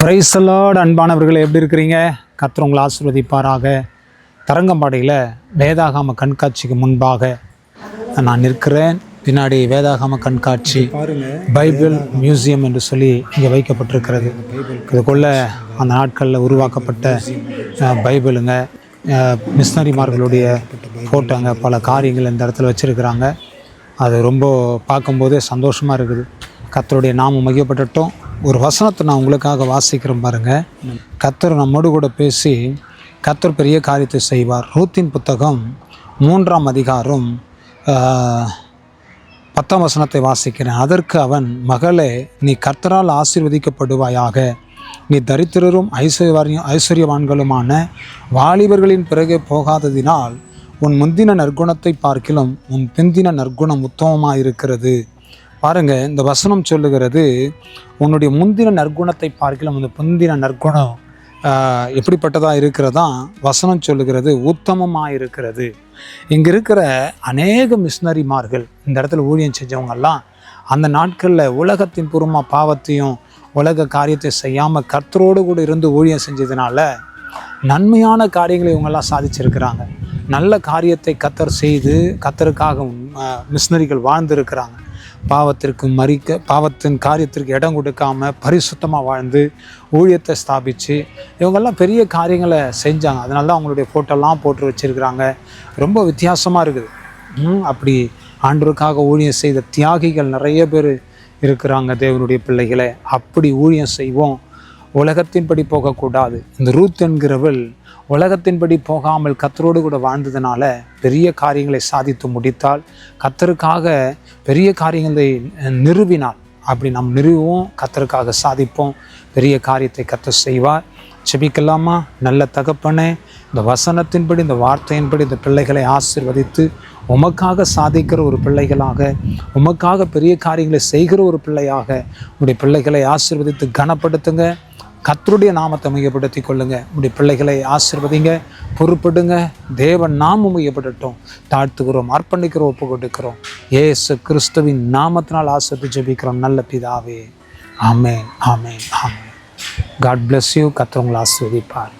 Praise the Lord. அன்பானவர்களே, எப்படி இருக்கிறீங்க? கர்த்தர் உங்களை ஆசீர்வதிப்பாராக. தரங்கம்பாடியில் வேதாகம கண்காட்சிக்கு முன்பாக நான் நிற்கிறேன். பின்னாடி வேதாகம கண்காட்சி பைபிள் மியூசியம் என்று சொல்லி இங்கே வைக்கப்பட்டிருக்கிறது. இதுக்குள்ள அந்த நாட்களில் உருவாக்கப்பட்ட பைபிளுங்க, மிஷனரிமார்களுடைய ஃபோட்டோங்க, பல காரியங்கள் இந்த இடத்துல வச்சுருக்கிறாங்க. அது ரொம்ப பார்க்கும்போதே சந்தோஷமாக இருக்குது. கர்த்தருடைய நாமம் மகிமைப்படட்டும். ஒரு வசனத்தை நான் உங்களுக்காக வாசிக்கிறேன் பாருங்கள். கர்த்தர் நம்மோடு கூட பேசி கர்த்தர் பெரிய காரியத்தை செய்வார். ரூத்தின் புத்தகம் 3ஆம் அதிகாரம் 10ஆம் வசனத்தை வாசிக்கிறேன். அதற்கு அவன், மகளே, நீ கர்த்தரால் ஆசீர்வதிக்கப்படுவாயாக. நீ தரித்திரரும் ஐஸ்வர்யவான்களுமான வாலிபர்களின் பிறகே போகாததினால் உன் முந்தின நற்குணத்தை பார்க்கிலும் உன் பிந்தின நற்குணம் உத்தமமாக இருக்கிறது. பாருங்கள், இந்த வசனம் சொல்லுகிறது, உன்னுடைய முந்தின நற்குணத்தை பார்க்கலாம் அந்த பிந்தின நற்குணம் எப்படிப்பட்டதாக இருக்கிறதா வசனம் சொல்லுகிறது, உத்தமமாக இருக்கிறது. இங்கே இருக்கிற அநேக மிஷனரிமார்கள், இந்த இடத்துல ஊழியம் செஞ்சவங்கெல்லாம் அந்த நாட்களில் உலகத்தின் பூர்வமாக பாவத்தையும் உலக காரியத்தை செய்யாமல் கர்த்தரோடு கூட இருந்து ஊழியம் செஞ்சதுனால நன்மையான காரியங்களை இவங்கெல்லாம் சாதிச்சிருக்கிறாங்க. நல்ல காரியத்தை கர்த்தர் செய்து கர்த்தருக்காக மிஷனரிகள் வாழ்ந்துருக்கிறாங்க. பாவத்தின் காரியத்திற்கு இடம் கொடுக்காம பரிசுத்தமாக வாழ்ந்து ஊழியத்தை ஸ்தாபித்து இவங்கெல்லாம் பெரிய காரியங்களை செஞ்சாங்க. அதனால தான் அவங்களுடைய ஃபோட்டோலாம் போட்டு வச்சுருக்கிறாங்க. ரொம்ப வித்தியாசமாக இருக்குது. அப்படி ஆண்டவருக்காக ஊழியம் செய்த தியாகிகள் நிறைய பேர் இருக்கிறாங்க. தேவனுடைய பிள்ளைகளை அப்படி ஊழியம் செய்வோம். உலகத்தின்படி போகக்கூடாது. இந்த ரூத் என்கிறவள் உலகத்தின்படி போகாமல் கர்த்தரோடு கூட வாழ்ந்ததுனால பெரிய காரியங்களை சாதித்து முடித்தால், கர்த்தருக்காக பெரிய காரியங்களை நிறுவினாள். அப்படி நாம் நிறுவுவோம், கர்த்தருக்காக சாதிப்போம், பெரிய காரியத்தை கர்த்தர் செய்வார். செபிக்கலாமா? நல்ல தகப்பனே, இந்த வசனத்தின்படி, இந்த வார்த்தையின்படி இந்த பிள்ளைகளை ஆசீர்வதித்து உமக்காக சாதிக்கிற ஒரு பிள்ளைகளாக, உமக்காக பெரிய காரியங்களை செய்கிற ஒரு பிள்ளையாக உடைய பிள்ளைகளை ஆசீர்வதித்து கனப்படுத்துங்க. கர்த்தருடைய நாமத்தை மையப்படுத்தி கொள்ளுங்க. உடைய பிள்ளைகளை ஆசீர்வதிங்க, பொறுப்படுங்க. தேவன் நாமம் மையப்படட்டும். தாழ்த்துக்கிறோம், அர்ப்பணிக்கிறோம், ஒப்பு கொடுக்கிறோம். இயேசு கிறிஸ்துவின் நாமத்தினால் ஆசீர்வதி ஜெபிக்கிறோம் நல்ல பிதாவே. ஆமென், ஆமென், ஆமென். God bless you. கர்த்தர் உங்களை ஆசீர்வதிப்பார்.